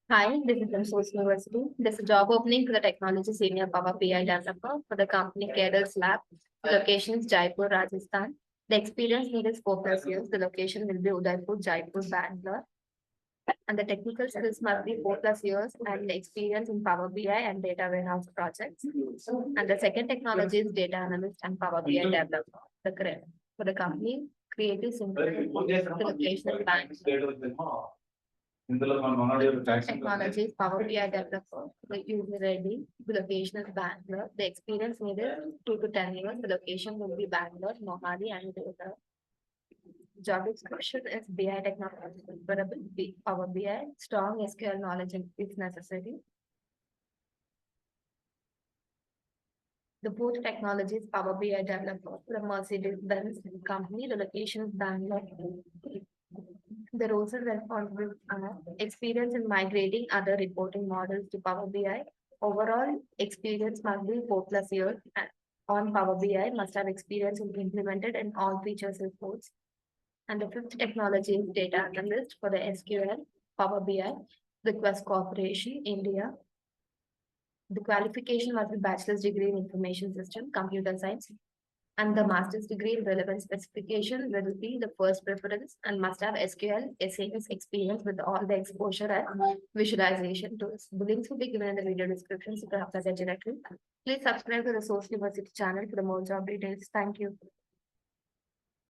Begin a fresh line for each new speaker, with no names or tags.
Hi, this is from Sose University. There's a job opening for the technology senior PowerBI developer for the company Kadel's lab. The location is Jaipur, Rajasthan. The experience needed is 4+ years. The location will be Udaipur, Jaipur, Bangalore. And the technical skills must be 4+ years and the experience in Power BI and data warehouse projects. And the second technology is data analyst and Power BI developer. For the company, creative simple the location is Bangalore. Technologies, Power BI developer, the USEReady, the location is Bangalore. The experience needed 2 to 10 years. The location will be Bangalore, Mohali, and the job description is BI technology, preferable Power BI, strong SQL knowledge if necessary. The fourth technology is Power BI developer from Mercedes-Benz company. The location is Bangalore. The roles and responsibilities are experience in migrating other reporting models to Power BI. Overall experience must be 4+ years on Power BI, must have experience in implemented and all features reports. And the fifth technology is data analyst for the SQL, Power BI, the Quess Corporation, India. The qualification must be bachelor's degree in information system, computer science, and the master's degree in relevant specification will be the first preference and must have SQL, SAS experience with all the exposure and visualization tools. The links will be given in the video description so you can apply that directly. Please subscribe to the Source University channel for the more job details. Thank you.